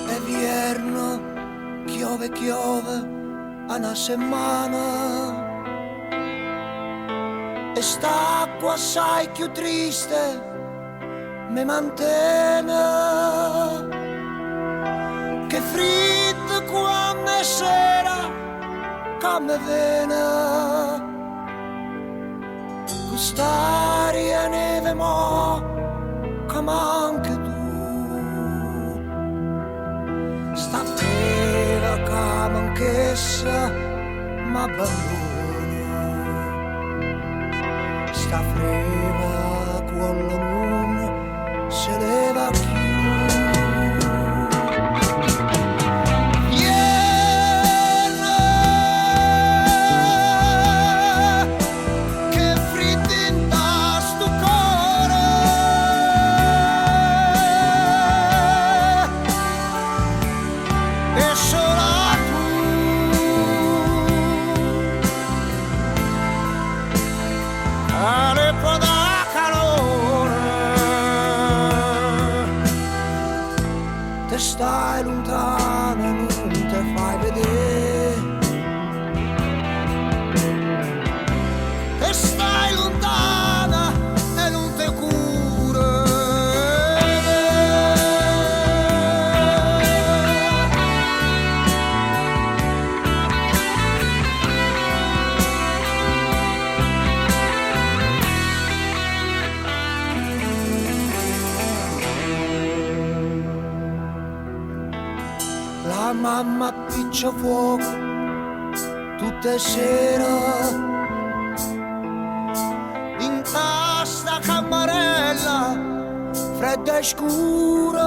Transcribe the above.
È vierno, chiove una settimana e st'acqua assai più triste mi mantiene che fritto quando è sera come vena quest'aria neve mo come anche tu sta fredda come anch'essa m'abbandona sta fredda quando non se leva più stai lontano e non te fai vedere e stai lontana e non te cura la mamma appiccia fuoco tutte le sere in sta camarella fredda e scura